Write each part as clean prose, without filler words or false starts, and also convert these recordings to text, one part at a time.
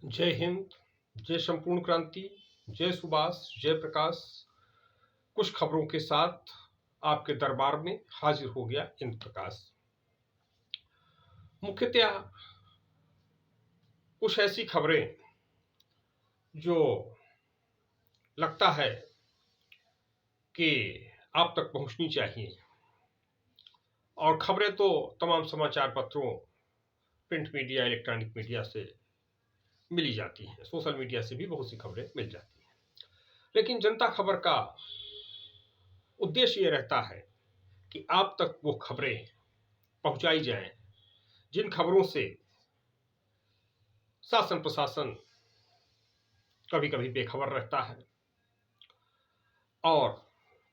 जय हिंद, जय संपूर्ण क्रांति, जय सुभाष, जय प्रकाश। कुछ खबरों के साथ आपके दरबार में हाजिर हो गया इंद्र प्रकाश। मुख्यतः कुछ ऐसी खबरें जो लगता है कि आप तक पहुंचनी चाहिए, और खबरें तो तमाम समाचार पत्रों, प्रिंट मीडिया, इलेक्ट्रॉनिक मीडिया से मिली जाती हैं, सोशल मीडिया से भी बहुत सी खबरें मिल जाती हैं। लेकिन जनता खबर का उद्देश्य ये रहता है कि आप तक वो खबरें पहुंचाई जाएं जिन खबरों से शासन प्रशासन कभी कभी बेखबर रहता है, और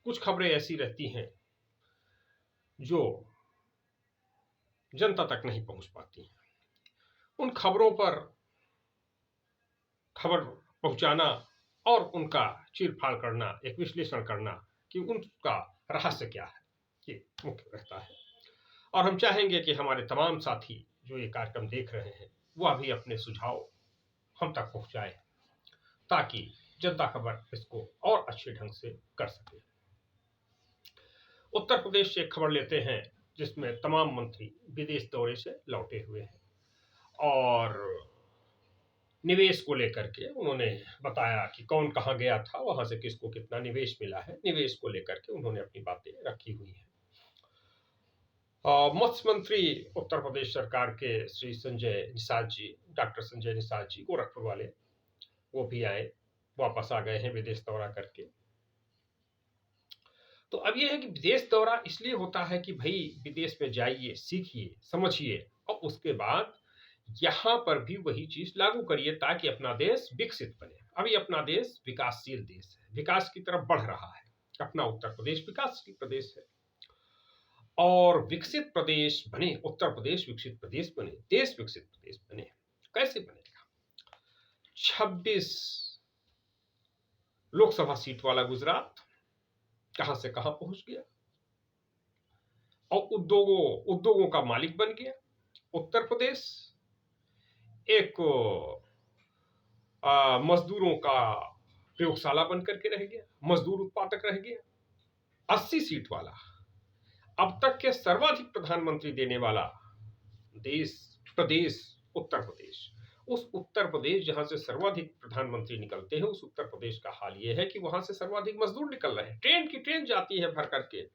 कुछ खबरें ऐसी रहती हैं जो जनता तक नहीं पहुंच पाती हैं। उन खबरों पर खबर पहुंचाना और उनका चीरफाड़ करना, एक विश्लेषण करना कि उनका रहस्य क्या है, ये मुख्य रहता है। और हम चाहेंगे कि हमारे तमाम साथी जो ये कार्यक्रम देख रहे हैं वह भी अपने सुझाव हम तक पहुंचाएं, ताकि जनता खबर इसको और अच्छे ढंग से कर सके। उत्तर प्रदेश से एक खबर लेते हैं जिसमें तमाम मंत्री विदेश दौरे से लौटे हुए हैं, और निवेश को लेकर के उन्होंने बताया कि कौन कहाँ गया था, वहां से किसको कितना निवेश मिला है। निवेश को लेकर के उन्होंने अपनी बातें रखी हुई हैं। मत्स्य मंत्री उत्तर प्रदेश सरकार के श्री संजय निषाद जी, डॉक्टर संजय निषाद जी, गोरखपुर वाले, वो भी आए, वापस आ गए हैं विदेश दौरा करके। तो अब यह है कि विदेश दौरा इसलिए होता है कि भाई विदेश में जाइए, सीखिए, समझिए, और उसके बाद यहां पर भी वही चीज लागू करिए ताकि अपना देश विकसित बने। अभी अपना देश विकासशील देश है, विकास की तरफ बढ़ रहा है। अपना उत्तर प्रदेश विकासशील प्रदेश है, और विकसित प्रदेश बने, उत्तर प्रदेश विकसित प्रदेश बने, देश विकसित प्रदेश बने, कैसे बनेगा? 26 लोकसभा सीट वाला गुजरात कहां से कहां पहुंच गया, और उद्योगों का मालिक बन गया। उत्तर प्रदेश एक मजदूरों का प्रयोगशाला बनकर के रह गया, मजदूर उत्पादक रह गया। 80 सीट वाला, अब तक के सर्वाधिक प्रधानमंत्री देने वाला प्रदेश उत्तर प्रदेश। उस उत्तर प्रदेश जहां से सर्वाधिक प्रधानमंत्री निकलते हैं, उस उत्तर प्रदेश का हाल यह है कि वहां से सर्वाधिक मजदूर निकल रहे हैं। ट्रेन की ट्रेन जाती है भर करके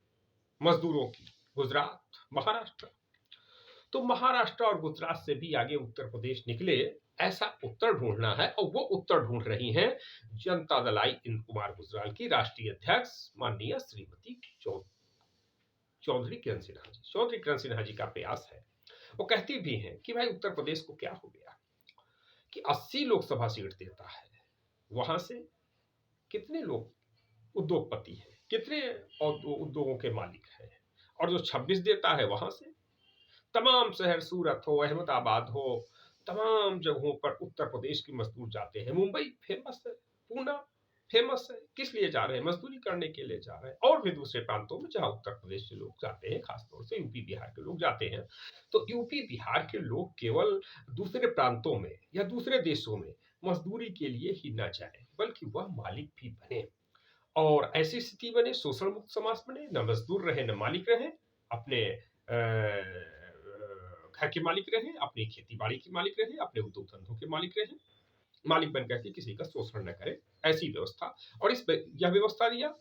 मजदूरों की, गुजरात, महाराष्ट्र। तो महाराष्ट्र और गुजरात से भी आगे उत्तर प्रदेश निकले, ऐसा उत्तर ढूंढना है, और वो उत्तर ढूंढ रही हैं जनता दल आई इंद्र कुमार गुजराल की राष्ट्रीय अध्यक्ष माननीय श्रीमती चौधरी किरण सिन्हा जी। चौधरी किरण सिन्हा जी का प्रयास है, वो कहती भी हैं कि भाई उत्तर प्रदेश को क्या हो गया कि 80 लोकसभा सीट देता है, वहां से कितने लोग उद्योगपति हैं, कितने उद्योगों के मालिक हैं, और जो 26 देता है वहां से तमाम शहर, सूरत हो, अहमदाबाद हो, तमाम जगहों पर उत्तर प्रदेश के मजदूर जाते हैं। मुंबई फेमस है, पूना फेमस है, किस लिए जा रहे हैं? मजदूरी करने के लिए जा रहे हैं। और भी दूसरे प्रांतों में जहां उत्तर प्रदेश से लोग जाते हैं, खासतौर से यूपी बिहार के लोग जाते हैं, तो यूपी बिहार के लोग केवल दूसरे प्रांतों में या दूसरे देशों में मजदूरी के लिए ही न जाए, बल्कि वह मालिक भी बने, और ऐसी स्थिति बने, शोषण मुक्त समाज बने, न मजदूर रहे न मालिक रहे, अपने घर के मालिक रहे, अपनी खेती बाड़ी के मालिक रहे, अपने उद्योग धंधों के मालिक रहे, मालिक बन करके किसी का शोषण न करे, ऐसी व्यवस्था। और यह व्यवस्था दिया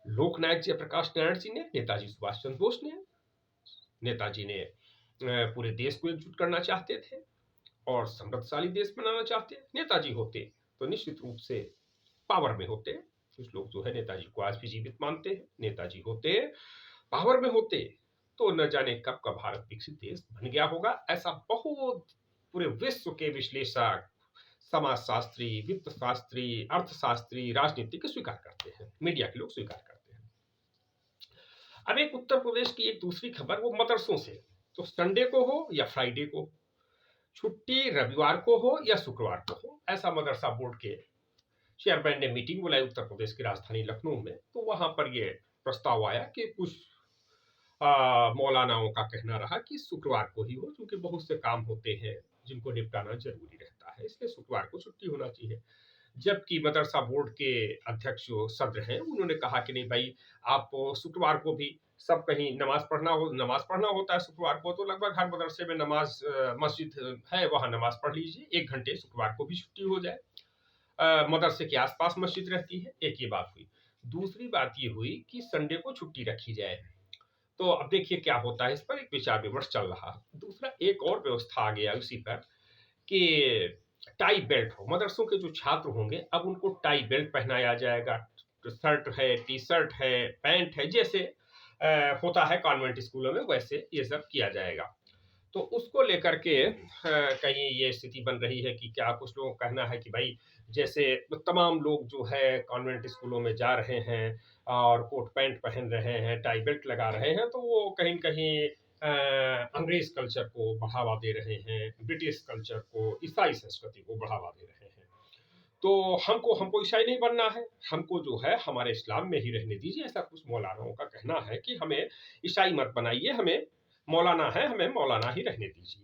लोकनायक जयप्रकाश नारायण जी ने, नेताजी सुभाष चंद्र बोस ने। नेताजी ने पूरे देश को एकजुट करना चाहते थे और समृद्धशाली देश बनाना चाहते। नेताजी होते तो निश्चित रूप से पावर में होते। कुछ लोग जो है नेताजी को आज भी जीवित मानते हैं। नेताजी होते, पावर में होते, तो न जाने कब का भारत विकसित देश बन गया होगा। ऐसा बहुत पूरे विश्व के विश्लेषक, समाजशास्त्री, वित्त शास्त्री, अर्थशास्त्री, राजनीतिक स्वीकार करते हैं, मीडिया के लोग स्वीकार करते हैं। अब एक उत्तर प्रदेश की एक दूसरी खबर, वो मदरसों से। तो संडे को हो या फ्राइडे को छुट्टी, रविवार को हो या शुक्रवार को हो, ऐसा मदरसा बोर्ड के चेयरमैन ने मीटिंग बुलाई उत्तर प्रदेश की राजधानी लखनऊ में। तो वहां पर यह प्रस्ताव आया कि कुछ मौलानाओं का कहना रहा कि शुक्रवार को ही हो, क्योंकि बहुत से काम होते हैं, जिनको निपटाना जरूरी रहता है, इसलिए शुक्रवार को छुट्टी होना चाहिए। जबकि मदरसा बोर्ड के अध्यक्ष जो सद्र हैं, उन्होंने कहा कि नहीं भाई, आप शुक्रवार को भी सब कहीं नमाज पढ़ना होता है शुक्रवार को, तो लगभग हर मदरसे में मस्जिद है, वहां नमाज पढ़ लीजिए, 1 घंटे शुक्रवार को भी छुट्टी हो जाए। मदरसे के आसपास मस्जिद रहती है, एक ये बात हुई। दूसरी बात ये हुई कि संडे को छुट्टी रखी जाए। तो अब देखिए क्या होता है, इस पर एक विचार विमर्श चल रहा है। दूसरा एक और व्यवस्था आ गया उसी पर कि टाई बेल्ट हो, मदरसों के जो छात्र होंगे अब उनको टाई बेल्ट पहनाया जाएगा। तो शर्ट है, टी शर्ट है, पैंट है, जैसे होता है कॉन्वेंट स्कूलों में, वैसे ये सब किया जाएगा। तो उसको लेकर के कहीं ये स्थिति बन रही है कि क्या कुछ लोगों का कहना है कि भाई जैसे तमाम लोग जो है कॉन्वेंट स्कूलों में जा रहे हैं और कोट पैंट पहन रहे हैं, टाई बेल्ट लगा रहे हैं, तो वो कहीं कहीं अंग्रेज कल्चर को बढ़ावा दे रहे हैं, ब्रिटिश कल्चर को, ईसाई संस्कृति को बढ़ावा दे रहे हैं। तो हमको हमको ईसाई नहीं बनना है, हमको जो है हमारे इस्लाम में ही रहने दीजिए, ऐसा कुछ मौलानाओं का कहना है कि हमें ईसाई मत बनाइए, हमें मौलाना है, हमें मौलाना ही रहने दीजिए।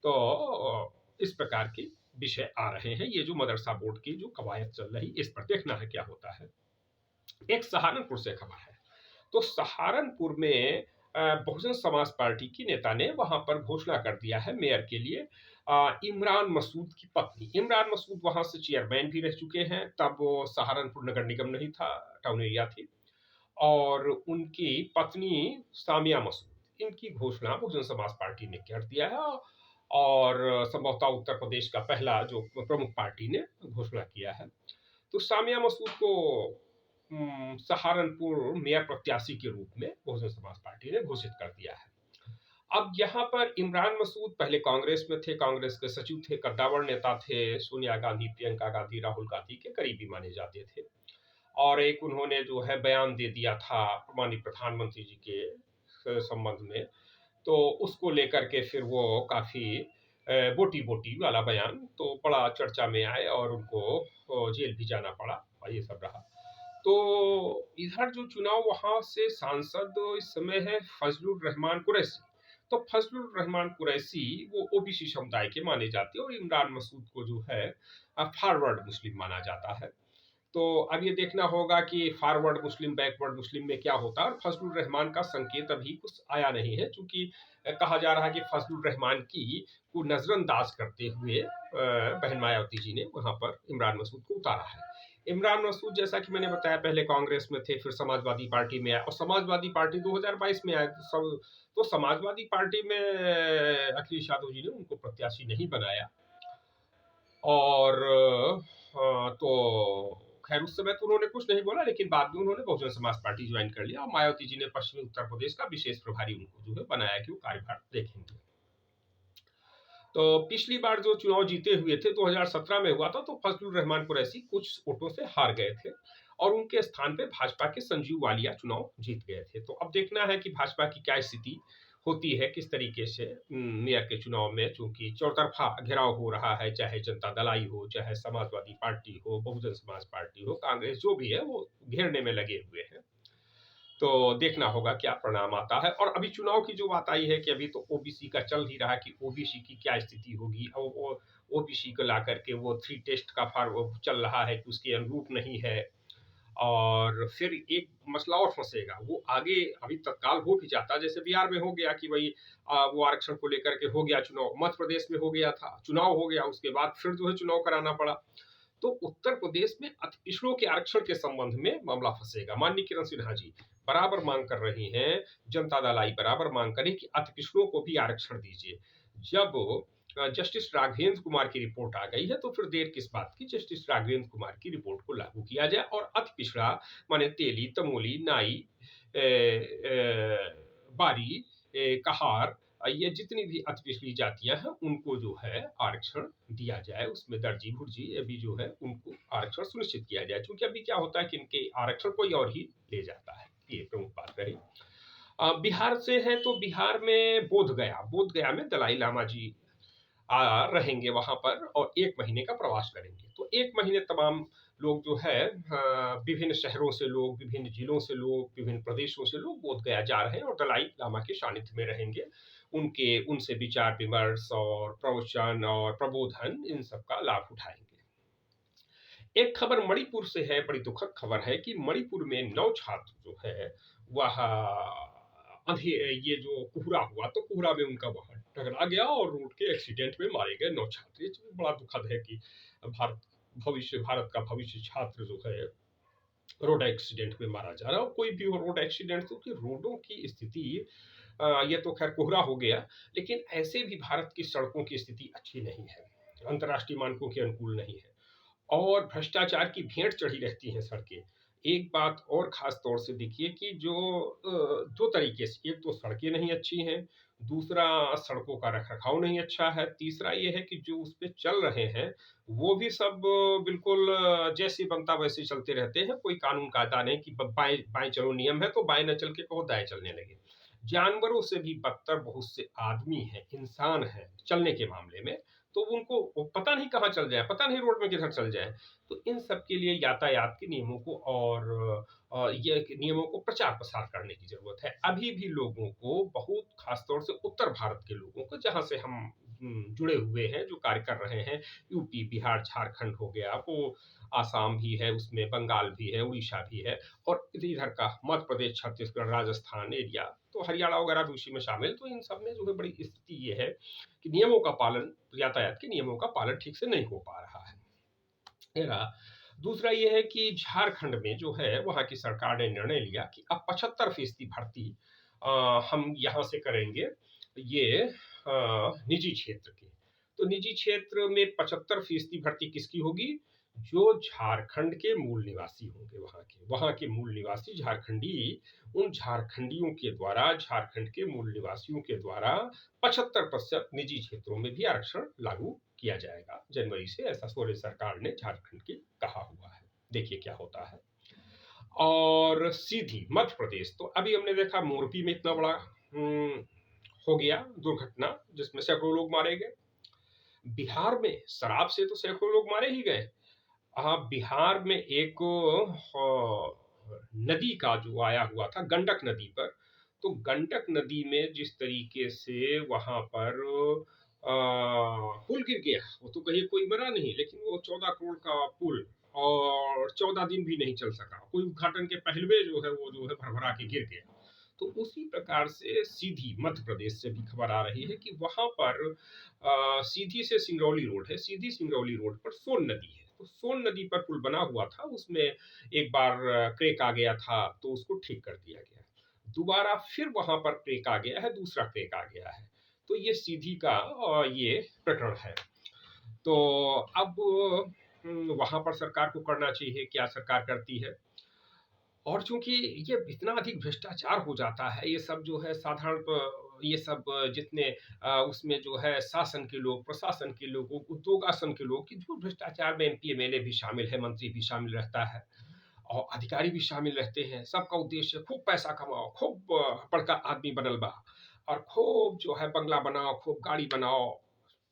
तो इस प्रकार के विषय आ रहे हैं। ये जो मदरसा बोर्ड की जो कवायद चल रही, इस पर देखना है क्या होता है। एक सहारनपुर से खबर है। तो सहारनपुर में बहुजन समाज पार्टी की नेता ने वहां पर घोषणा कर दिया है मेयर के लिए इमरान मसूद की पत्नी। इमरान मसूद वहां से चेयरमैन भी रह चुके हैं, तब वो सहारनपुर नगर निगम नहीं था, टाउन एरिया थी। और उनकी पत्नी सामिया मसूद, इनकी घोषणा बहुजन समाज पार्टी ने कर दिया है। और संभवतः उत्तर प्रदेश का पहला जो प्रमुख पार्टी ने घोषणा किया है। तो सामिया मसूद को सहारनपुर मेयर प्रत्याशी के रूप में बहुजन समाज पार्टी ने घोषित कर दिया है। अब यहाँ पर इमरान मसूद पहले कांग्रेस में थे, कांग्रेस के सचिव थे, कद्दावर नेता थे, सोनिया गांधी, प्रियंका गांधी, राहुल गांधी के करीबी माने जाते थे। और एक उन्होंने जो है बयान दे दिया था माननीय प्रधानमंत्री जी के संबंध में, तो उसको लेकर के फिर वो काफी बोटी बोटी वाला बयान, तो बड़ा चर्चा में आए और उनको जेल भी जाना पड़ा और ये सब रहा। तो इधर जो चुनाव, वहां से सांसद इस समय है फजलुर रहमान कुरैशी। तो फजलुर रहमान कुरैशी वो ओबीसी समुदाय के माने जाते हैं और इमरान मसूद को जो है फॉरवर्ड मुस्लिम माना जाता है। तो अब ये देखना होगा कि फॉरवर्ड मुस्लिम बैकवर्ड मुस्लिम में क्या होता है। और फजलुर रहमान का संकेत अभी कुछ आया नहीं है, क्योंकि कहा जा रहा है कि फजलुर रहमान की को नजरअंदाज करते हुए बहन मायावती जी ने वहां पर इमरान मसूद को उतारा है। इमरान मसूद जैसा कि मैंने बताया पहले कांग्रेस में थे, फिर समाजवादी पार्टी में आए और समाजवादी पार्टी 2022 में आए। तो समाजवादी पार्टी में अखिलेश यादव जी ने उनको प्रत्याशी नहीं बनाया। और तो खैर उस समय तो उन्होंने कुछ नहीं बोला, लेकिन बाद में उन्होंने बहुजन समाज पार्टी ज्वाइन कर लिया और मायावती जी ने पश्चिमी उत्तर प्रदेश का विशेष प्रभारी उनको जो है बनाया कि वो कार्यभार देखेंगे। तो पिछली बार जो चुनाव जीते हुए थे 2017 में हुआ था, तो फजलुर रहमान कुरैशी कुछ वोटों से हार गए थे और उनके स्थान पे भाजपा के संजीव वालिया चुनाव जीत गए थे। तो अब देखना है कि भाजपा की क्या स्थिति होती है, किस तरीके से मेयर के चुनाव में, चूंकि चौतरफा घेराव हो रहा है, चाहे जनता दल आई हो, चाहे समाजवादी पार्टी हो, बहुजन समाज पार्टी हो, कांग्रेस, जो भी है वो घेरने में लगे हुए हैं। तो देखना होगा क्या परिणाम आता है। और अभी चुनाव की जो बात आई है कि अभी तो ओबीसी का चल ही रहा कि ओबीसी की क्या स्थिति होगी, और ओबीसी को ला करके वो 3 टेस्ट का फॉर्म चल रहा है कि उसके अनुरूप नहीं है। और फिर एक मसला और फंसेगा, वो आगे अभी तत्काल हो भी जाता, जैसे बिहार में हो गया कि भाई वो आरक्षण को लेकर के हो गया चुनाव, मध्य प्रदेश में हो गया था, चुनाव हो गया, उसके बाद फिर जो है चुनाव कराना पड़ा। तो उत्तर प्रदेश में अति पिछड़ों के आरक्षण के संबंध में मामला फंसेगा। माननीय किरण सिन्हा जी बराबर मांग कर रही हैं, जनता दल आई बराबर मांग करे कि अति पिछड़ों को भी आरक्षण दीजिए। जब जस्टिस राघवेंद्र कुमार की रिपोर्ट आ गई है, तो फिर देर किस बात की, जस्टिस राघवेंद्र कुमार की रिपोर्ट को लागू किया जाए और अति पिछड़ा माने तेली, तमोली, नाई, बारी, कहार, ये जितनी भी अति पिछड़ी जातियां हैं उनको जो है आरक्षण दिया जाए, उसमें दर्जी भुर्जी अभी जो है उनको आरक्षण सुनिश्चित किया जाए। क्योंकि अभी क्या होता है कि इनके आरक्षण कोई और ही ले जाता है, ये प्रमुख बात रही। बिहार से है, तो बिहार में बोधगया में दलाई लामा जी रहेंगे वहाँ पर और 1 महीने का प्रवास करेंगे। तो 1 महीने तमाम लोग जो है विभिन्न शहरों से लोग, विभिन्न जिलों से लोग, विभिन्न प्रदेशों से लोग बोध गया जा रहे हैं और दलाई लामा के सानिध्य में रहेंगे। उनसे विचार-विमर्श और प्रवचन और प्रबोधन इन सब का लाभ उठाएँगे। एक खबर मणिपुर से है, बड़ी दुखद खबर है कि मणिपुर में 9 छात्र जो है वह अभी ये जो कोहरा हुआ तो कोहरा में उनका वहाँ टकरा गया और रोड के एक्सीडेंट में मारे गए 9 छात्र। ये चीज़ बड़ा दुखद है कि भारत का भविष्य छात्र जो है रोड एक्सीडेंट में मारा जा रहा है। और कोई भी हो रोड एक्सीडेंट तो रोडों की स्थिति ये तो खैर कोहरा हो गया, लेकिन ऐसे भी भारत की सड़कों की स्थिति अच्छी नहीं है, अंतर्राष्ट्रीय मानकों के अनुकूल नहीं है और भ्रष्टाचार की भेंट चढ़ी रहती हैं सड़कें। एक बात और ख़ास तौर से देखिए कि जो 2 तरीके से, एक तो सड़कें नहीं अच्छी हैं, दूसरा सड़कों का रख-रखाव नहीं अच्छा है, तीसरा ये है कि जो उस पे चल रहे हैं, वो भी सब बिल्कुल जैसे बनता वैसे चलते रहते हैं। कोई कानून-कायदा नहीं कि ब बाएँ बाएँ चलो नियम है, तो बाएँ ना चल के कहो दाएँ चलने लगे। जानवरों से भी बदतर बहुत से आदमी हैं, इंसान हैं, चलने के मामले में, तो उनको वो पता नहीं कहाँ चल जाए, पता नहीं रोड में किधर चल जाए। तो इन सब के लिए यातायात के नियमों को और ये नियमों को प्रचार-प्रसार करने की ज़रूरत है। अभी भी लोगों को बहुत ख़ास तौर से उत्तर भारत के लोगों को, जहाँ से हम जुड़े हुए हैं, जो कार्य कर रहे हैं, यूपी, बिहार, झारखंड हो गया, वो आसाम भी है, उसमें बंगाल भी है, उड़ीसा भी है और इधर का मध्य प्रदेश, छत्तीसगढ़, राजस्थान एरिया, तो हरियाणा वगैरह भी उसी में शामिल। तो इन सब में जो है बड़ी स्थिति ये है कि नियमों का पालन, यातायात के नियमों का पालन ठीक से नहीं हो पा रहा है। ये रहा। दूसरा ये है कि झारखंड में जो है वहाँ की सरकार ने निर्णय लिया कि अब 75% भर्ती हम यहाँ से करेंगे, ये निजी क्षेत्र की। तो निजी क्षेत्र में 75% भर्ती किसकी होगी? जो झारखंड के मूल निवासी होंगे वहाँ के मूल निवासी झारखंडी, उन झारखंडियों के द्वारा, झारखंड के मूल निवासियों के द्वारा 75% निजी क्षेत्रों में भी आरक्षण लागू किया जाएगा जनवरी से, ऐसा सोरेन सरकार ने झारखंड की कहा हुआ है। देखिए क्या होता है। और सीधी मध्य प्रदेश, तो अभी हमने देखा मोरबी में इतना बड़ा हो गया दुर्घटना जिसमें सैकड़ों लोग मारे गए। बिहार में शराब से तो सैकड़ों लोग मारे ही गए। बिहार में एक नदी का जो आया हुआ था गंडक नदी पर, तो गंडक नदी में जिस तरीके से वहां पर पुल गिर गया, वो तो कहीं कोई मरा नहीं, लेकिन वो 14 करोड़ का पुल और 14 दिन भी नहीं चल सका, कोई उद्घाटन के पहलवे जो है वो जो है भरभरा के गिर गया। तो उसी प्रकार से सीधी मध्य प्रदेश से भी खबर आ रही है कि वहां पर सीधी से सिंगरौली रोड है, सीधी सिंगरौली रोड पर सोन नदी है, तो सोन नदी पर पुल बना हुआ था, उसमें एक बार क्रेक आ गया था तो उसको ठीक कर दिया गया, दोबारा फिर वहां पर क्रेक आ गया है, दूसरा क्रेक आ गया है। तो ये सीधी का ये प्रकरण है। तो अब वहां पर सरकार को करना चाहिए, क्या सरकार करती है। और चूंकि ये इतना अधिक भ्रष्टाचार हो जाता है, ये सब जो है साधारण ये सब जितने उसमें जो है शासन के लोग, प्रशासन के लोग, उद्योगासन के लोग, कि जो भ्रष्टाचार में एमपी एमएलए भी शामिल है, मंत्री भी शामिल रहता है और अधिकारी भी शामिल रहते हैं। सबका उद्देश्य खूब पैसा कमाओ, खूब बड़का आदमी बनल बा और खूब जो है बंगला बनाओ, खूब गाड़ी बनाओ,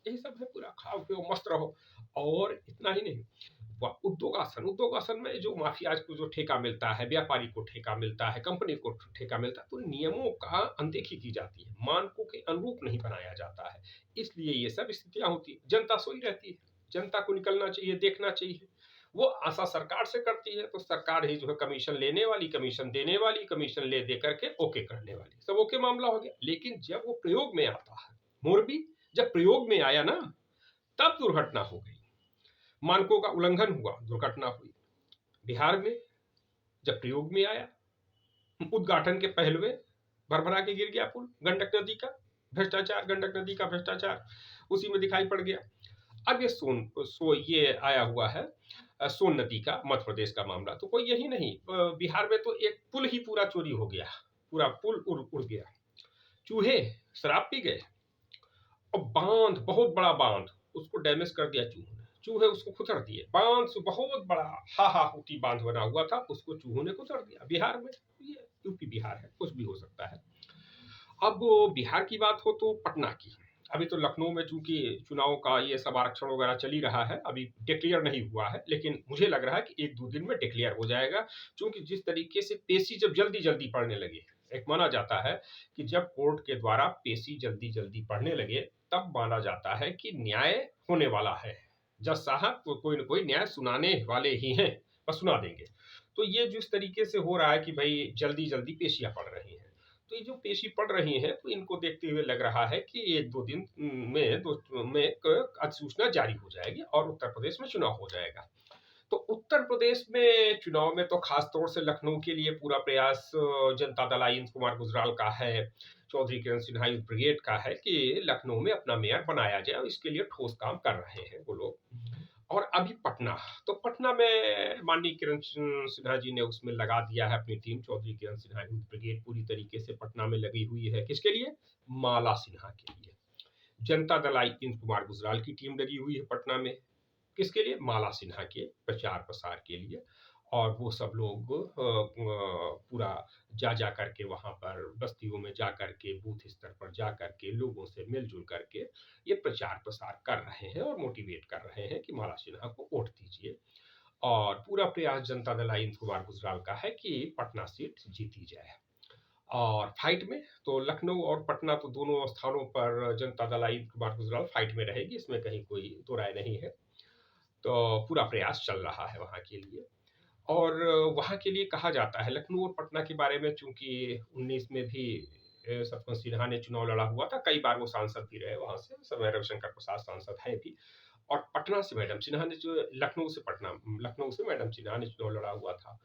यही सब है, पूरा खाओ पियो मस्त रहो। और इतना ही नहीं, उद्योगासन में जो माफियाज को जो ठेका मिलता है, व्यापारी को ठेका मिलता है, कंपनी को ठेका मिलता है, तो नियमों का अनदेखी की जाती है, मानकों के अनुरूप नहीं बनाया जाता है, इसलिए ये सब स्थितियां होती है। जनता सोई रहती है, जनता को निकलना चाहिए, देखना चाहिए। वो आशा सरकार से करती है, तो सरकार ही जो है कमीशन लेने वाली, कमीशन देने वाली, कमीशन ले दे करके ओके करने वाली, सब ओके मामला हो गया। लेकिन जब वो प्रयोग में आता है, मोरबी जब प्रयोग में आया ना, तब दुर्घटना हो गई, मानकों का उल्लंघन हुआ, दुर्घटना हुई। बिहार में जब प्रयोग में आया, उद्घाटन के पहलुए भरभरा के गिर गया पुल, गंडक नदी का भ्रष्टाचार, गंडक नदी का भ्रष्टाचार उसी में दिखाई पड़ गया। अब ये ये आया हुआ है सोन नदी का, मध्य प्रदेश का मामला। तो कोई यही नहीं, बिहार में तो एक पुल ही पूरा चोरी हो गया, पूरा पुल उड़ गया, चूहे शराब पी गए और बांध, बहुत बड़ा बांध, उसको डैमेज कर दिया चूहों ने, चूहे उसको खुतर दिए। बांध से बहुत बड़ा हाहाहुती बांध बना हुआ था, उसको चूहों ने खुतर दिया। बिहार में, ये यूपी बिहार है, कुछ भी हो सकता है। अब बिहार की बात हो तो पटना की, अभी तो लखनऊ में चूंकि चुनाव का ये सब आरक्षण वगैरह चल ही रहा है, अभी डिक्लेयर नहीं हुआ है, लेकिन मुझे लग रहा है कि 1-2 दिन में डिक्लेयर हो जाएगा। क्योंकि जिस तरीके से पेशी जब जल्दी जल्दी पढ़ने लगे, एक माना जाता है कि जब कोर्ट के द्वारा पेशी जल्दी जल्दी पढ़ने लगे, तब माना जाता है कि न्याय होने वाला है। जज साहब कोई ना कोई न्याय सुनाने वाले ही हैं, बस सुना देंगे। तो ये जिस तरीके से हो रहा है कि भाई जल्दी जल्दी पेशियां पढ़ रही हैं, तो ये जो पेशी पढ़ रही हैं, तो इनको देखते हुए लग रहा है कि 1-2 दिन में अधिसूचना जारी हो जाएगी और उत्तर प्रदेश में चुनाव हो जाएगा। तो उत्तर प्रदेश में चुनाव में तो खास तौर से लखनऊ के लिए पूरा प्रयास जनता दल इंद्र कुमार गुजराल का है, चौधरी किरण सिन्हा यूथ ब्रिगेड का है कि लखनऊ में अपना मेयर बनाया जाए, और इसके लिए ठोस काम कर रहे हैं वो लोग। और अभी पटना, तो पटना में माननीय किरण सिन्हा जी ने उसमें लगा दिया है अपनी टीम। चौधरी किरण सिन्हा यूथ ब्रिगेड पूरी तरीके से पटना में लगी हुई है। किसके लिए? माला सिन्हा के लिए। जनता दल इंद्र कुमार गुजराल की टीम लगी हुई है पटना में। किसके लिए? माला सिन्हा के प्रचार प्रसार के लिए। और वो सब लोग पूरा जा करके वहाँ पर बस्तियों में जा करके, बूथ स्तर पर जा करके, लोगों से मिलजुल करके ये प्रचार प्रसार कर रहे हैं और मोटिवेट कर रहे हैं कि माला सिन्हा को वोट दीजिए। और पूरा प्रयास जनता दल इंद्र कुमार गुजराल का है कि पटना सीट जीती जाए। और फाइट में तो लखनऊ और पटना, तो दोनों स्थानों पर जनता दल इंद्र कुमार गुजराल फाइट में रहेगी, इसमें कहीं कोई दो राय नहीं है। तो पूरा प्रयास चल रहा है वहाँ के लिए। और वहाँ के लिए कहा जाता है लखनऊ और पटना के बारे में, चूंकि 19 में भी सतपाल सिन्हा ने चुनाव लड़ा हुआ था, कई बार वो सांसद भी रहे वहाँ से, समय रविशंकर प्रसाद सांसद है भी। और पटना से मैडम सिन्हा ने जो लखनऊ से मैडम सिन्हा ने चुनाव लड़ा हुआ था।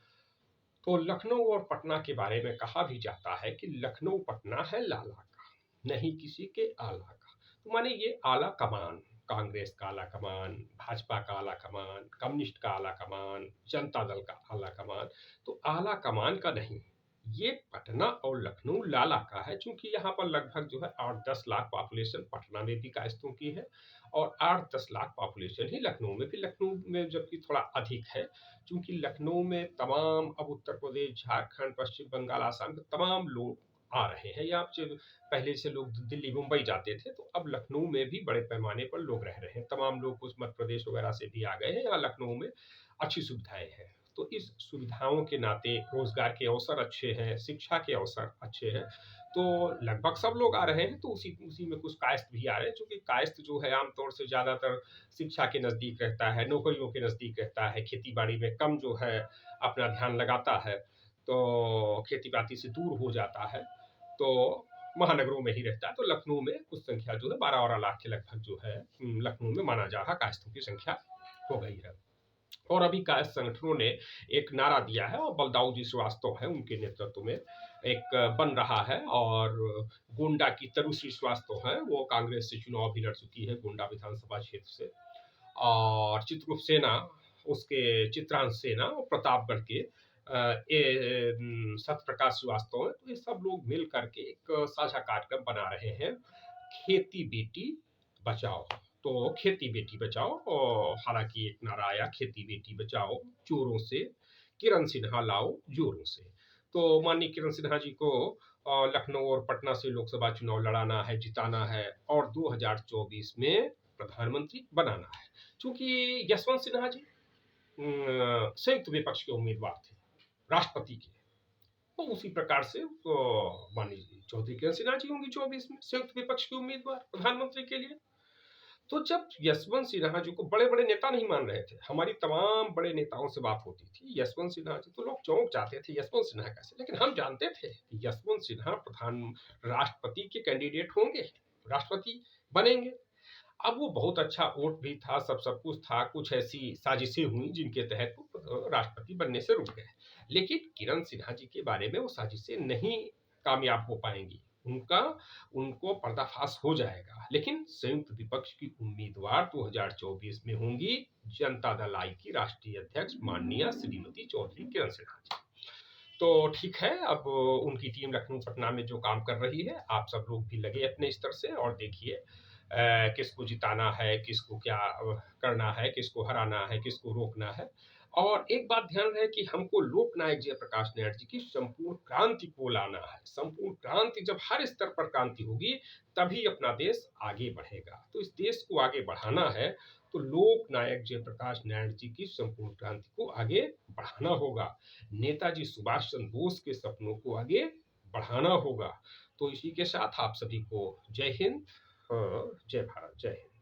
तो लखनऊ और पटना के बारे में कहा भी जाता है कि लखनऊ पटना है लाला का, नहीं किसी के आला का। तो माने ये आला कमान, कांग्रेस का आला कमान, भाजपा का आला कमान, कम्युनिस्ट का आला कमान, जनता दल का आला कमान, तो आला कमान का नहीं, ये पटना और लखनऊ लाला का है। क्योंकि यहाँ पर लगभग जो है 8-10 लाख पॉपुलेशन पटना में भी कायस्थों की है, और 8-10 लाख पॉपुलेशन ही लखनऊ में भी, लखनऊ में जबकि थोड़ा अधिक है। क्योंकि लखनऊ में तमाम अब उत्तर प्रदेश, झारखंड, पश्चिम बंगाल, आसाम के तमाम लोग आ रहे हैं। यहाँ से पहले से लोग दिल्ली मुंबई जाते थे, तो अब लखनऊ में भी बड़े पैमाने पर लोग रह रहे हैं। तमाम लोग कुछ मध्य प्रदेश वगैरह से भी आ गए हैं। यहाँ लखनऊ में अच्छी सुविधाएं हैं, तो इस सुविधाओं के नाते रोजगार के अवसर अच्छे हैं, शिक्षा के अवसर अच्छे हैं, तो लगभग सब लोग आ रहे हैं। तो उसी उसी में कुछ कायस्थ भी आ रहे हैं, क्योंकि कायस्थ जो है आमतौर से ज़्यादातर शिक्षा के नज़दीक रहता है, नौकरियों के नज़दीक रहता है, खेती बाड़ी में कम जो है अपना ध्यान लगाता है, तो खेती बाड़ी से दूर हो जाता है, तो महानगरों में ही रहता है। तो लखनऊ में कुछ संख्या जो है 12-12 लाख के लगभग जो है लखनऊ में माना जा रहा कायस्थों की संख्या हो गई है। और अभी कायस्थ संगठनों ने एक नारा दिया है, और बलदाऊ जी श्रीवास्तव है उनके नेतृत्व में एक बन रहा है। और गोंडा की तरुश्री श्रीवास्तव है, वो कांग्रेस से चुनाव भी लड़ चुकी है गोंडा विधानसभा क्षेत्र से। और चित्रगुप्त सेना, उसके चित्रांश सेना, और प्रतापगढ़ के सत्यप्रकाश श्रीवास्तव है। तो ये सब लोग मिल करके एक साझा कार्यक्रम बना रहे हैं, खेती बेटी बचाओ। तो खेती बेटी बचाओ, और हालांकि एक नारा आया, खेती बेटी बचाओ चोरों से, किरण सिन्हा लाओ जोरों से। तो माननीय किरण सिन्हा जी को लखनऊ और पटना से लोकसभा चुनाव लड़ाना है, जिताना है, और 2024 में प्रधानमंत्री बनाना है। चूंकि यशवंत सिन्हा जी संयुक्त विपक्ष के उम्मीदवार थे राष्ट्रपति के, तो उसी प्रकार से माननीय चौधरी किरण सिन्हा जी होंगी 24 में संयुक्त विपक्ष के उम्मीदवार प्रधानमंत्री के लिए। तो जब यशवंत सिन्हा जी को बड़े बड़े नेता नहीं मान रहे थे, हमारी तमाम बड़े नेताओं से बात होती थी यशवंत सिन्हा जी, तो लोग चौंक जाते थे यशवंत सिन्हा कैसे। लेकिन हम जानते थे कि यशवंत सिन्हा राष्ट्रपति के कैंडिडेट होंगे, राष्ट्रपति बनेंगे। अब वो बहुत अच्छा वोट भी था, सब कुछ था, कुछ ऐसी साजिशें हुई जिनके तहत वो राष्ट्रपति बनने से रुक गए। लेकिन किरण सिन्हा जी के बारे में वो साजिशें नहीं कामयाब हो पाएंगी, उनको पर्दाफाश हो जाएगा। लेकिन संयुक्त विपक्ष की उम्मीदवार 2024 में होंगी जनता दल आई की राष्ट्रीय अध्यक्ष माननीय श्रीमती चौधरी किरण सिन्हा जी। तो ठीक है, अब उनकी टीम लखनऊ पटना में जो काम कर रही है, आप सब लोग भी लगे अपने स्तर से, और देखिए किसको जिताना है, किसको क्या करना है, किसको हराना है, किसको रोकना है। और एक बात ध्यान रहे कि हमको लोकनायक जयप्रकाश नारायण जी की संपूर्ण क्रांति को लाना है। संपूर्ण क्रांति, जब हर स्तर पर क्रांति होगी तभी अपना देश आगे बढ़ेगा। तो इस देश को आगे बढ़ाना है तो लोकनायक जयप्रकाश नारायण जी की संपूर्ण क्रांति को आगे बढ़ाना होगा। नेताजी सुभाष चंद्र बोस के सपनों को आगे बढ़ाना होगा। तो इसी के साथ आप सभी को जय हिंद, जय भारत, जय हिंद।